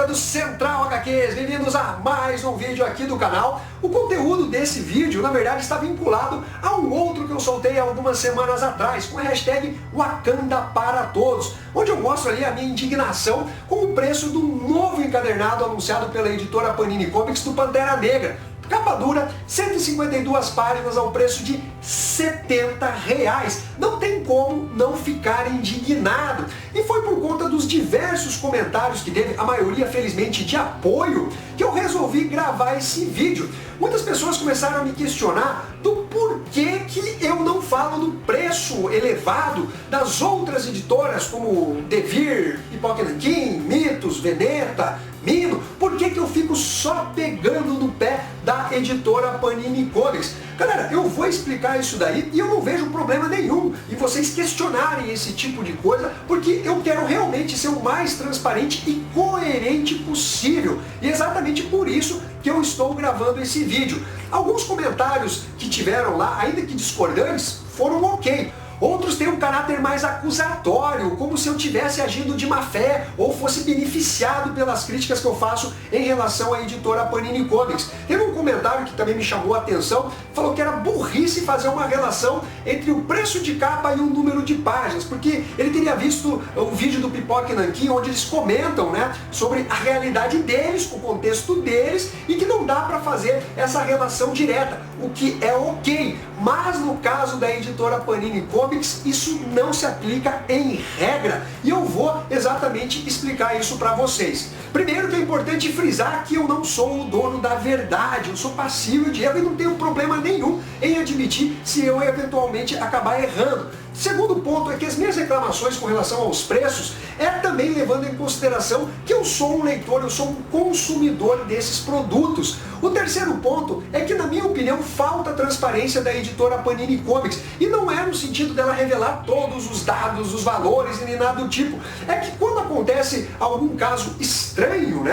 galera do Central HQs, bem-vindos a mais um vídeo aqui do canal. O conteúdo desse vídeo, na verdade, está vinculado a um outro que eu soltei algumas semanas atrás, com a hashtag Wakanda para Todos, onde eu mostro ali a minha indignação com o preço do novo encadernado anunciado pela editora Panini Comics do Pantera Negra. Capa dura, 152 páginas ao preço de R$70. Não tem como não ficar indignado. E foi por conta dos diversos comentários que teve, a maioria felizmente de apoio, que eu resolvi gravar esse vídeo. Muitas pessoas começaram a me questionar do porquê que eu não falo do preço elevado das outras editoras como Devir, Pipoca Nanquim, Mitos, Veneta, Mino. Por que eu fico só pegando no pé da editora Panini Comics? Galera, eu vou explicar isso daí e eu não vejo problema nenhum em vocês questionarem esse tipo de coisa, porque eu quero realmente ser o mais transparente e coerente possível. E é exatamente por isso que eu estou gravando esse vídeo. Alguns comentários que tiveram lá, ainda que discordantes, foram ok. Outros têm um caráter mais acusatório, como se eu tivesse agindo de má fé ou fosse beneficiado pelas críticas que eu faço em relação à editora Panini Comics. Teve um comentário que também me chamou a atenção, falou que era burrice fazer uma relação entre o preço de capa e o número de páginas, porque ele teria visto o vídeo do Pipoca Nanquim, onde eles comentam, sobre a realidade deles, o contexto deles, e que não dá para fazer essa relação direta, o que é ok. Mas no caso da editora Panini Comics, isso não se aplica em regra, e eu vou exatamente explicar isso para vocês. Primeiro, que é importante frisar que eu não sou o dono da verdade, eu sou passível de erro e não tenho problema nenhum em admitir se eu eventualmente acabar errando. Segundo ponto é que as minhas reclamações com relação aos preços é também levando em consideração que eu sou um leitor, eu sou um consumidor desses produtos. O terceiro ponto é que, na minha opinião, falta transparência da editora Panini Comics, e não é no sentido dela revelar todos os dados, os valores e nem nada do tipo. É que quando acontece algum caso estranho,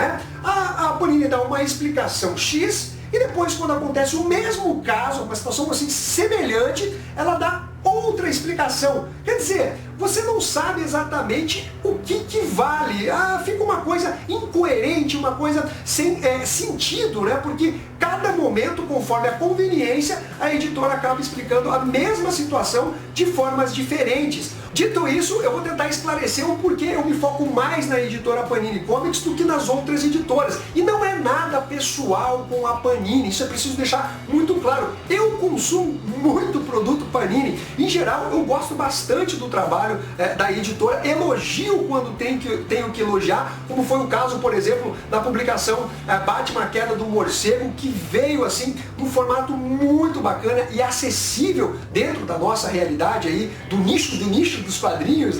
a Panini dá uma explicação X, e depois, quando acontece o mesmo caso, uma situação assim semelhante, ela dá outra explicação. Quer dizer, você não sabe exatamente o que vale. Fica uma coisa incoerente, uma coisa sem sentido, porque cada momento, conforme a conveniência, a editora acaba explicando a mesma situação de formas diferentes. Dito isso, eu vou tentar esclarecer o porquê eu me foco mais na editora Panini Comics do que nas outras editoras. E não é nada pessoal com a Panini, isso é preciso deixar muito claro. Eu consumo muito produto Panini. Em geral, eu gosto bastante do trabalho da editora, elogio quando tenho que elogiar, como foi o caso, por exemplo, da publicação Batman: A Queda do Morcego, que veio assim num formato muito bacana e acessível dentro da nossa realidade aí, do nicho dos quadrinhos,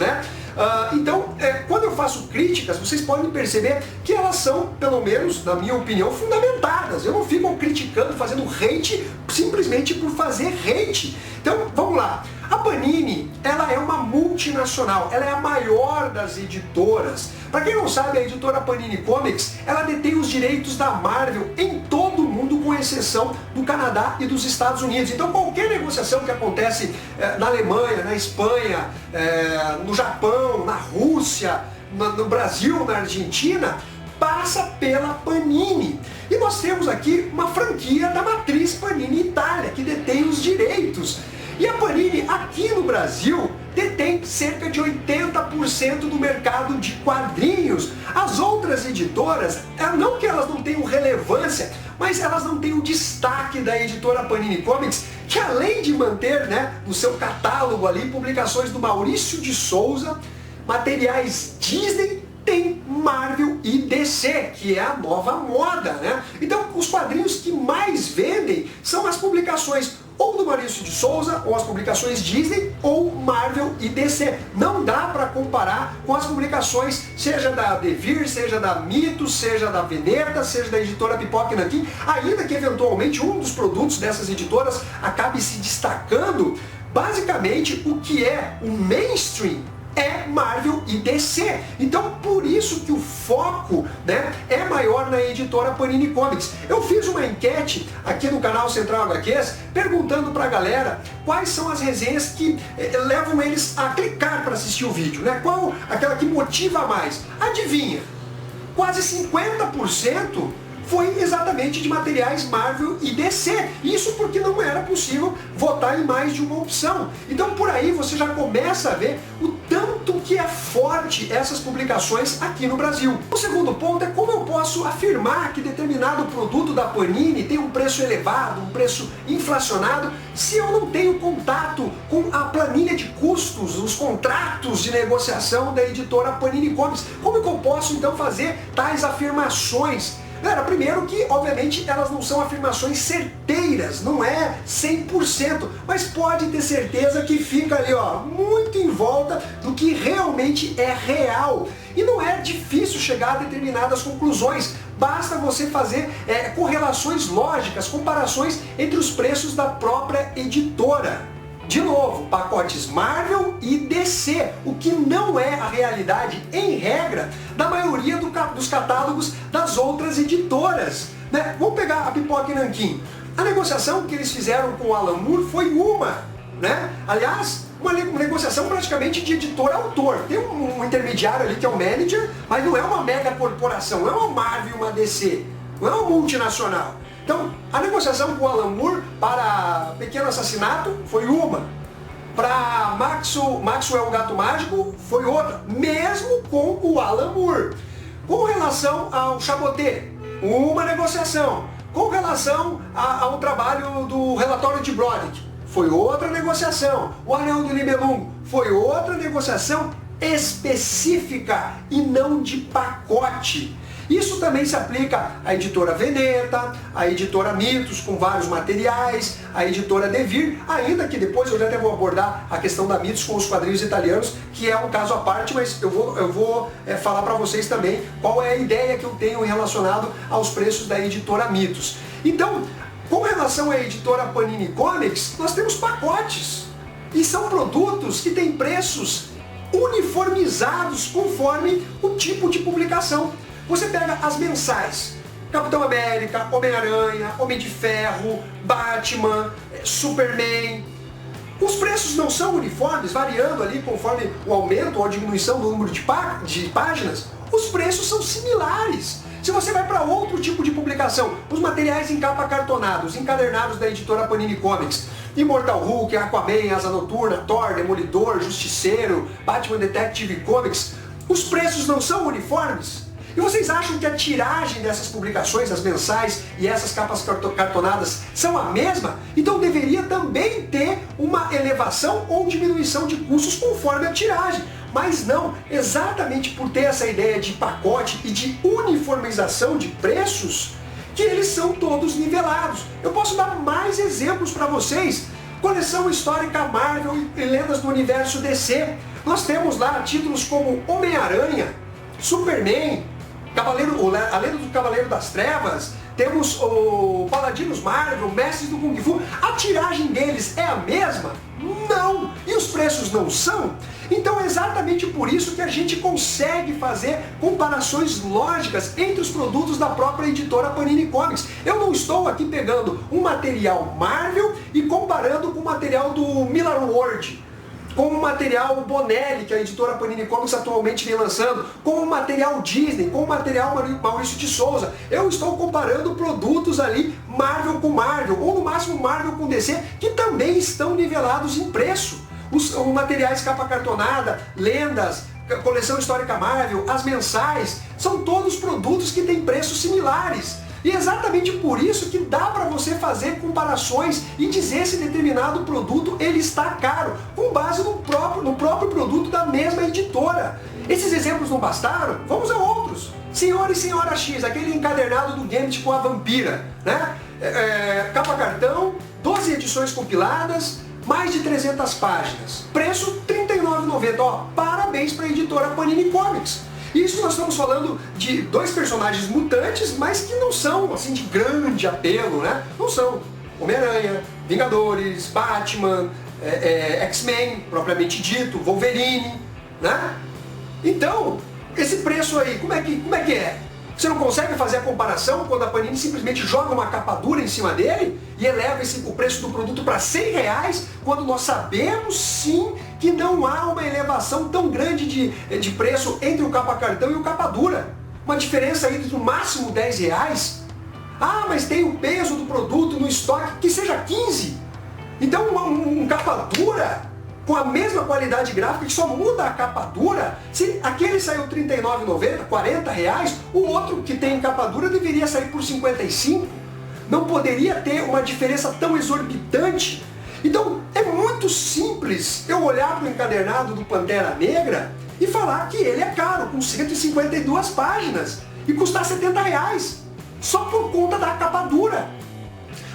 Então, quando eu faço críticas, vocês podem perceber que elas são, pelo menos na minha opinião, fundamentadas. Eu não fico criticando, fazendo hate, simplesmente por fazer hate. Então, vamos lá. A Panini, ela é uma multinacional, ela é a maior das editoras. Para quem não sabe, a editora Panini Comics, ela detém os direitos da Marvel em todo o mundo, com exceção do Canadá e dos Estados Unidos. Então qualquer negociação que acontece na Alemanha, na Espanha, no Japão, na Rússia, no Brasil, na Argentina, passa pela Panini. E nós temos aqui uma franquia da matriz Panini Itália, que detém os direitos. E a Panini, aqui no Brasil, detém cerca de 80% do mercado de quadrinhos. As outras editoras, não que elas não tenham relevância, mas elas não têm o destaque da editora Panini Comics, que além de manter no seu catálogo ali publicações do Maurício de Souza, materiais Disney, tem Marvel e DC, que é a nova moda, Então, os quadrinhos que mais vendem são as publicações ou do Maurício de Souza, ou as publicações Disney, ou Marvel e DC. Não dá para comparar com as publicações, seja da Devir, seja da Mitos, seja da Veneta, seja da editora Pipoca Nanquim, ainda que eventualmente um dos produtos dessas editoras acabe se destacando. Basicamente, o que é o mainstream é Marvel e DC. Então, por isso que o foco é maior na editora Panini Comics. Eu fiz uma enquete aqui no canal Central HQs, perguntando pra galera quais são as resenhas que levam eles a clicar para assistir o vídeo, Qual aquela que motiva mais? Adivinha? quase 50% foi exatamente de materiais Marvel e DC. Isso porque não era possível votar em mais de uma opção. Então por aí você já começa a ver o tanto que é forte essas publicações aqui no Brasil. O segundo ponto é como eu posso afirmar que determinado produto da Panini tem um preço elevado, um preço inflacionado, se eu não tenho contato com a planilha de custos, os contratos de negociação da editora Panini Comics. Como que eu posso então fazer tais afirmações? Galera, primeiro que, obviamente, elas não são afirmações certeiras, não é 100%, mas pode ter certeza que fica ali, ó, muito em volta do que realmente é real. E não é difícil chegar a determinadas conclusões, basta você fazer correlações lógicas, comparações entre os preços da própria editora. De novo, pacotes Marvel e DC, o que não é a realidade, em regra, da maioria dos catálogos das outras editoras. Né? Vamos pegar a Pipoca e Nanquim. A negociação que eles fizeram com o Alan Moore foi uma. Né? Aliás, uma negociação praticamente de editor-autor. Tem um intermediário ali que é o manager, mas não é uma mega corporação, não é uma Marvel e uma DC, não é uma multinacional. Então, a negociação com o Alan Moore para Pequeno Assassinato foi uma. Para Maxwell o Gato Mágico foi outra, mesmo com o Alan Moore. Com relação ao Chaboté, uma negociação. Com relação ao trabalho do relatório de Brodick, foi outra negociação. O Anel do Nibelungo foi outra negociação específica e não de pacote. Isso também se aplica à editora Veneta, à editora Mitos, com vários materiais, à editora Devir, ainda que depois eu já até vou abordar a questão da Mitos com os quadrinhos italianos, que é um caso à parte, mas eu vou falar para vocês também qual é a ideia que eu tenho relacionado aos preços da editora Mitos. Então, com relação à editora Panini Comics, nós temos pacotes, e são produtos que têm preços uniformizados conforme o tipo de publicação. Você pega as mensais, Capitão América, Homem-Aranha, Homem de Ferro, Batman, Superman. Os preços não são uniformes, variando ali conforme o aumento ou a diminuição do número de páginas. Os preços são similares. Se você vai para outro tipo de publicação, os materiais em capa cartonada, os encadernados da editora Panini Comics, Immortal Hulk, Aquaman, Asa Noturna, Thor, Demolidor, Justiceiro, Batman Detective Comics, os preços não são uniformes? E vocês acham que a tiragem dessas publicações, as mensais e essas capas cartonadas são a mesma? Então deveria também ter uma elevação ou diminuição de custos conforme a tiragem. Mas não, exatamente por ter essa ideia de pacote e de uniformização de preços, que eles são todos nivelados. Eu posso dar mais exemplos para vocês. Coleção histórica Marvel e lendas do universo DC. Nós temos lá títulos como Homem-Aranha, Superman, a Lenda do Cavaleiro das Trevas, temos o Paladinos Marvel, Mestres do Kung Fu. A tiragem deles é a mesma? Não! E os preços não são? Então é exatamente por isso que a gente consegue fazer comparações lógicas entre os produtos da própria editora Panini Comics. Eu não estou aqui pegando um material Marvel e comparando com o material do Miller World, com o material Bonelli, que a editora Panini Comics atualmente vem lançando, com o material Disney, com o material Maurício de Souza. Eu estou comparando produtos ali Marvel com Marvel, ou no máximo Marvel com DC, que também estão nivelados em preço. Os materiais capa cartonada, lendas, coleção histórica Marvel, as mensais, são todos produtos que têm preços similares. E é exatamente por isso que dá para você fazer comparações e dizer se determinado produto ele está caro, com base no próprio produto da mesma editora. Esses exemplos não bastaram? Vamos a outros. Senhor e Senhora X, aquele encadernado do Gambit com a Vampira, né? Capa cartão, 12 edições compiladas, mais de 300 páginas. Preço R$ 39,90. Ó, parabéns para a editora Panini Comics. Isso nós estamos falando de dois personagens mutantes, mas que não são assim de grande apelo, né? Não são Homem-Aranha, Vingadores, Batman, X-Men, propriamente dito, Wolverine, né? Então, esse preço aí, como é que é? Você não consegue fazer a comparação quando a Panini simplesmente joga uma capa dura em cima dele e eleva o preço do produto para R$100, quando nós sabemos sim que não há uma elevação tão grande de preço entre o capa cartão e o capa dura. uma diferença aí de no máximo R$10. Ah, mas tem o peso do produto no estoque, que seja 15. Então um capa dura, com a mesma qualidade gráfica, que só muda a capa dura, se aquele saiu R$ 39,90, R$40, o outro que tem capa dura deveria sair por 55. Não poderia ter uma diferença tão exorbitante. Então é muito simples eu olhar para o encadernado do Pantera Negra e falar que ele é caro, com 152 páginas, e custar R$70, só por conta da capa dura.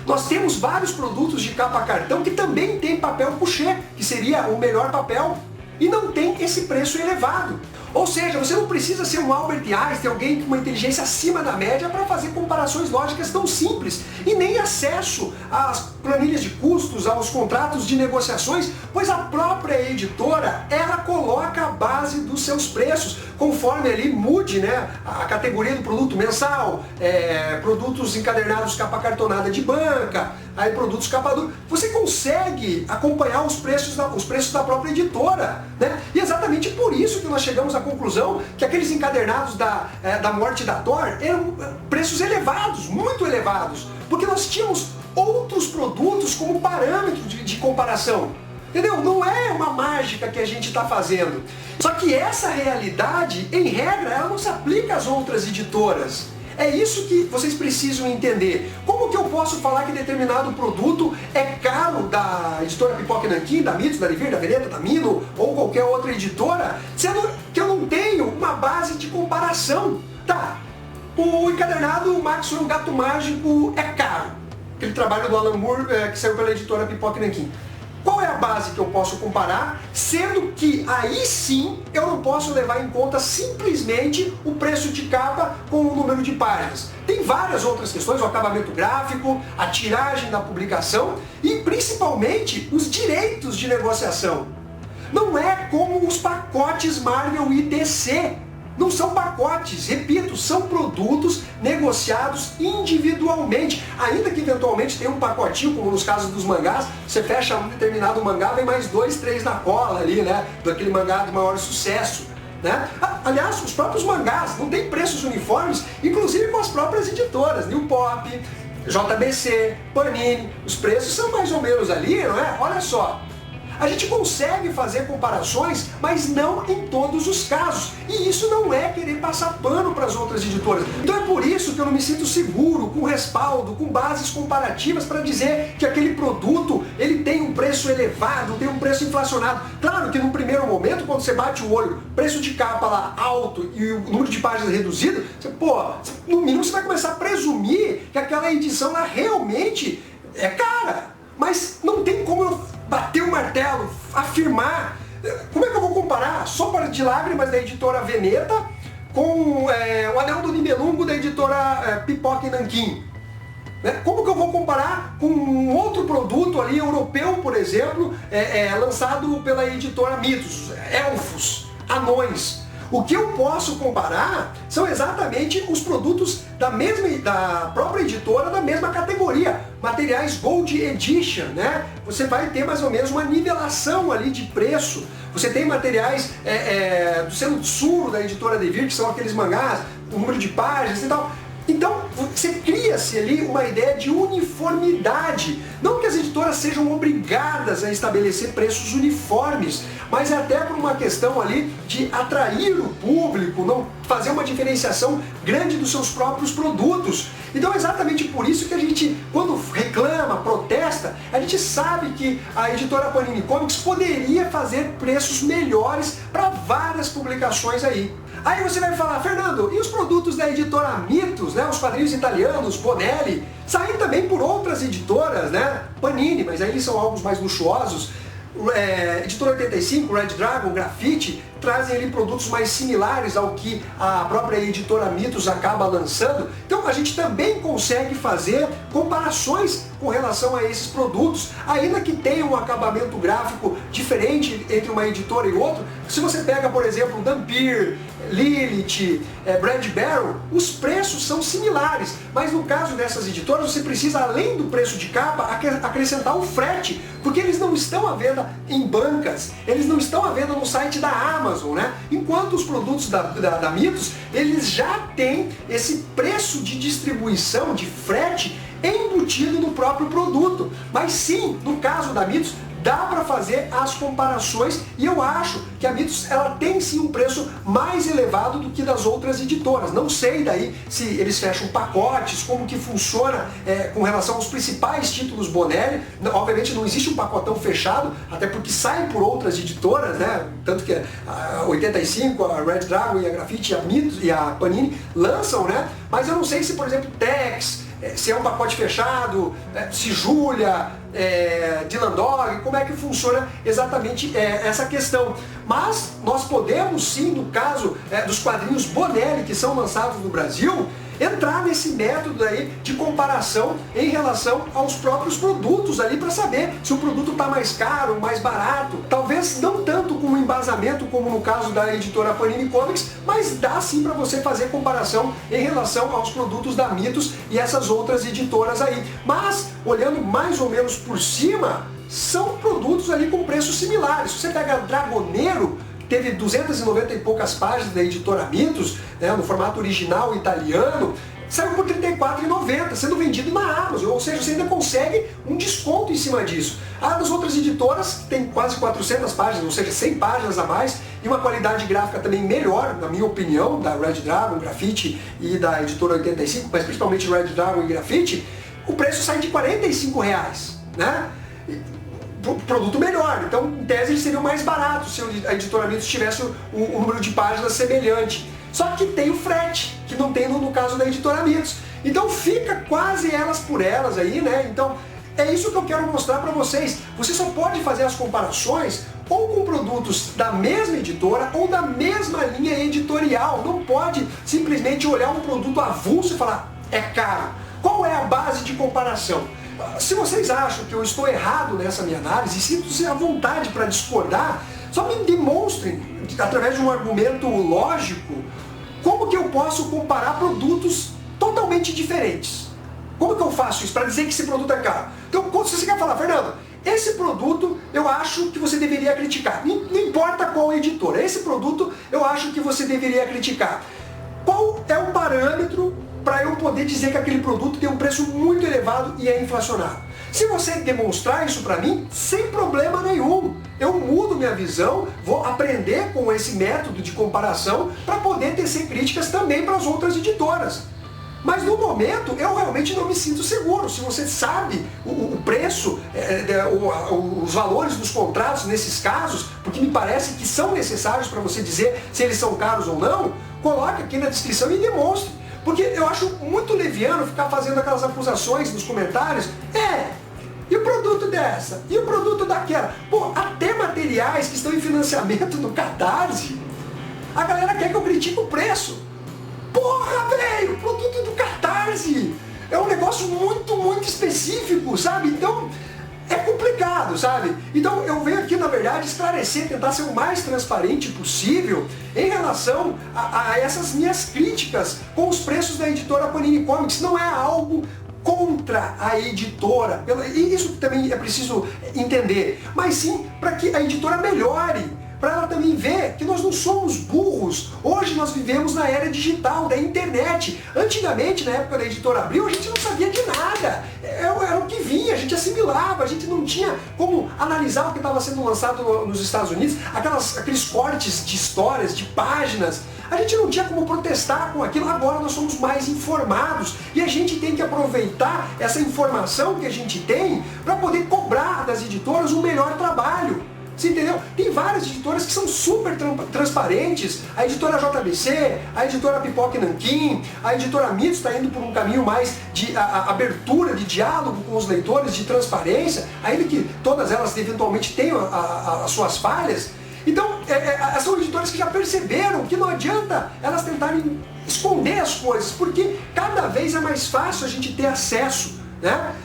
Nós temos vários produtos de capa cartão que também tem papel couché, que seria o melhor papel, e não tem esse preço elevado. Ou seja, você não precisa ser um Albert Einstein, alguém com uma inteligência acima da média para fazer comparações lógicas tão simples, e nem acesso às planilhas de custos, aos contratos de negociações, pois a própria editora, ela coloca a base dos seus preços, conforme ali mude, né, a categoria do produto mensal, produtos encadernados capa cartonada de banca, aí produtos capa dura. Você consegue acompanhar os preços da própria editora, né? E exatamente por isso que nós chegamos à conclusão que aqueles encadernados da morte da Thor eram preços elevados, muito elevados, porque nós tínhamos outros produtos como parâmetro de comparação. Entendeu? Não é uma mágica que a gente está fazendo. Só que essa realidade, em regra, ela não se aplica às outras editoras. É isso que vocês precisam entender. Como que eu posso falar que determinado produto é caro da editora Pipoca e Nanquim, da Mitos, da Rivir, da Veneta, da Mino ou qualquer outra editora, sendo que eu não tenho uma base de comparação? Tá, o encadernado Maxwell Gato Mágico é caro. Aquele trabalho do Alan Moore que saiu pela editora Pipoca e Nanquim. Qual é a base que eu posso comparar, sendo que aí sim eu não posso levar em conta simplesmente o preço de capa com o número de páginas. Tem várias outras questões, o acabamento gráfico, a tiragem da publicação e principalmente os direitos de negociação. Não é como os pacotes Marvel e DC. Não são pacotes, repito, são produtos negociados individualmente. Ainda que eventualmente tenha um pacotinho, como nos casos dos mangás, você fecha um determinado mangá, vem mais 2, 3 na cola ali, né? Daquele mangá de maior sucesso. Né? Aliás, os próprios mangás não têm preços uniformes, inclusive com as próprias editoras, New Pop, JBC, Panini, os preços são mais ou menos ali, não é? Olha só. A gente consegue fazer comparações, mas não em todos os casos. E isso não é querer passar pano para as outras editoras. Então é por isso que eu não me sinto seguro, com respaldo, com bases comparativas para dizer que aquele produto ele tem um preço elevado, tem um preço inflacionado. Claro que no primeiro momento, quando você bate o olho, preço de capa lá alto e o número de páginas reduzido, você, no mínimo você vai começar a presumir que aquela edição lá realmente é cara. Mas não tem como eu bater o martelo, afirmar. Como é que eu vou comparar Sopa de Lágrimas da editora Veneta com o Anel do Nibelungo da editora Pipoca e Nanquim? Né? Como que eu vou comparar com um outro produto ali europeu, por exemplo, lançado pela editora Mitos, Elfos, Anões? O que eu posso comparar são exatamente os produtos da própria editora, da mesma categoria, materiais Gold Edition, né? Você vai ter mais ou menos uma nivelação ali de preço. Você tem materiais do selo Tsuru da editora Devir, que são aqueles mangás, o número de páginas e tal. Então, você cria-se ali uma ideia de uniformidade. Não que as editoras sejam obrigadas a estabelecer preços uniformes, mas é até por uma questão ali de atrair o público, não fazer uma diferenciação grande dos seus próprios produtos. Então é exatamente por isso que a gente, quando reclama, protesta, a gente sabe que a editora Panini Comics poderia fazer preços melhores para várias publicações aí. Aí você vai falar, Fernando, e os produtos da editora Mitos, né, os quadrinhos italianos, Bonelli, saem também por outras editoras, né, Panini, mas aí eles são algo mais luxuosos. Editora 85, Red Dragon, Grafite, trazem ali produtos mais similares ao que a própria editora Mitos acaba lançando. Então a gente também consegue fazer comparações com relação a esses produtos, ainda que tenha um acabamento gráfico diferente entre uma editora e outra. Se você pega, por exemplo, Dhampir, Lilith, Bradbury, os preços são similares, mas no caso dessas editoras você precisa, além do preço de capa, acrescentar o frete, porque eles não estão à venda em bancas, eles não estão à venda no site da Amazon, né? Enquanto os produtos da Mitos, eles já têm esse preço de distribuição, de frete, embutido no próprio produto. Mas sim, no caso da Mitos, dá para fazer as comparações e eu acho que a Mitos ela tem sim um preço mais elevado do que das outras editoras. Não sei daí se eles fecham pacotes, como que funciona com relação aos principais títulos Bonelli. Obviamente não existe um pacotão fechado, até porque sai por outras editoras, né? Tanto que a 85, a Red Dragon e a Grafite e a Mitos e a Panini lançam, né? Mas eu não sei se, por exemplo, Tex, se é um pacote fechado, se Julia, Dylan Dog, como é que funciona exatamente essa questão. Mas nós podemos sim, no caso dos quadrinhos Bonelli que são lançados no Brasil, entrar nesse método aí de comparação em relação aos próprios produtos ali para saber se o produto está mais caro, mais barato. Talvez não tanto com um embasamento como no caso da editora Panini Comics, mas dá sim para você fazer comparação em relação aos produtos da Mitos e essas outras editoras aí. Mas, olhando mais ou menos por cima, são produtos ali com preços similares. Se você pega Dragoneiro, teve 290 e poucas páginas da editora Mitos, né, no formato original italiano, saiu por R$ 34,90, sendo vendido na Amazon, ou seja, você ainda consegue um desconto em cima disso. As outras editoras têm quase 400 páginas, ou seja, 100 páginas a mais, e uma qualidade gráfica também melhor, na minha opinião, da Red Dragon, Grafite e da editora 85, mas principalmente Red Dragon e Grafite, o preço sai de R$ 45, né? Produto melhor, então em tese eles seriam mais baratos se a editora Mitos tivesse um número de páginas semelhante. Só que tem o frete, que não tem no caso da editora Mitos. Então fica quase elas por elas aí, né? Então é isso que eu quero mostrar para vocês. Você só pode fazer as comparações ou com produtos da mesma editora ou da mesma linha editorial. Não pode simplesmente olhar um produto avulso e falar, é caro. Qual é a base de comparação? Se vocês acham que eu estou errado nessa minha análise, e sinto-se à vontade para discordar, só me demonstrem, através de um argumento lógico, como que eu posso comparar produtos totalmente diferentes. Como que eu faço isso para dizer que esse produto é caro? Então, se você quer falar, Fernando, esse produto eu acho que você deveria criticar. Não importa qual editora, esse produto eu acho que você deveria criticar. Qual é o parâmetro para eu poder dizer que aquele produto tem um preço muito elevado e é inflacionado? Se você demonstrar isso para mim, sem problema nenhum. Eu mudo minha visão, vou aprender com esse método de comparação para poder tecer críticas também para as outras editoras. Mas no momento eu realmente não me sinto seguro. Se você sabe o preço, os valores dos contratos nesses casos, porque me parece que são necessários para você dizer se eles são caros ou não, coloque aqui na descrição e demonstre. Porque eu acho muito leviano ficar fazendo aquelas acusações nos comentários. E o produto dessa? E o produto daquela? Pô, até materiais que estão em financiamento no Catarse, a galera quer que eu critique o preço. Porra, velho, produto do Catarse é um negócio muito, muito específico, sabe? Então, é complicado, sabe? Então eu venho aqui, na verdade, esclarecer, tentar ser o mais transparente possível em relação a essas minhas críticas com os preços da editora Panini Comics. Não é algo contra a editora, e isso também é preciso entender, mas sim para que a editora melhore, para ela também ver que nós não somos burros. Hoje nós vivemos na era digital, da internet. Antigamente, na época da editora Abril, a gente não sabia de nada. Era o que vinha, a gente assimilava, a gente não tinha como analisar o que estava sendo lançado nos Estados Unidos, aqueles cortes de histórias, de páginas. A gente não tinha como protestar com aquilo. Agora nós somos mais informados e a gente tem que aproveitar essa informação que a gente tem para poder cobrar das editoras um melhor trabalho. Você entendeu? Tem várias editoras que são super transparentes. A editora JBC, a editora Pipoca e Nanquim, a editora Mitos está indo por um caminho mais de abertura, de diálogo com os leitores, de transparência, ainda que todas elas eventualmente tenham as suas falhas. Então, são editoras que já perceberam que não adianta elas tentarem esconder as coisas, porque cada vez é mais fácil a gente ter acesso, né?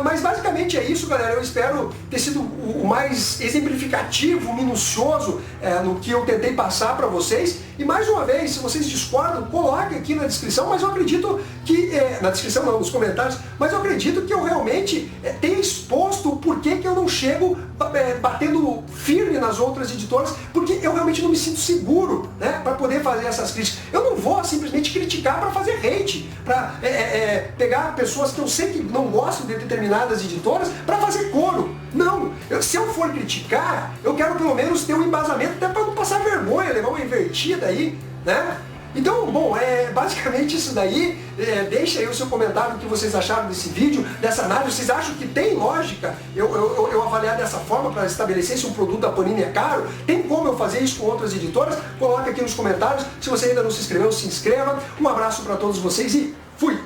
Mas basicamente é isso, galera. Eu espero ter sido o mais exemplificativo, minucioso no que eu tentei passar para vocês. E mais uma vez, se vocês discordam, coloque aqui na descrição, mas eu acredito que, na descrição não, nos comentários, mas eu acredito que eu realmente tenha exposto o porquê que eu não chego batendo firme nas outras editoras, porque eu realmente não me sinto seguro, né, para poder fazer essas críticas. Eu não vou simplesmente criticar para fazer hate, para pegar pessoas que eu sei que não gostam de determinadas editoras para fazer coro. Não, se eu for criticar, eu quero pelo menos ter um embasamento até para não passar vergonha, levar uma invertida aí, né? Então, bom, basicamente isso daí. Deixa aí o seu comentário, o que vocês acharam desse vídeo, dessa análise. Vocês acham que tem lógica eu avaliar dessa forma para estabelecer se um produto da Panini é caro? Tem como eu fazer isso com outras editoras? Coloque aqui nos comentários. Se você ainda não se inscreveu, se inscreva. Um abraço para todos vocês e fui!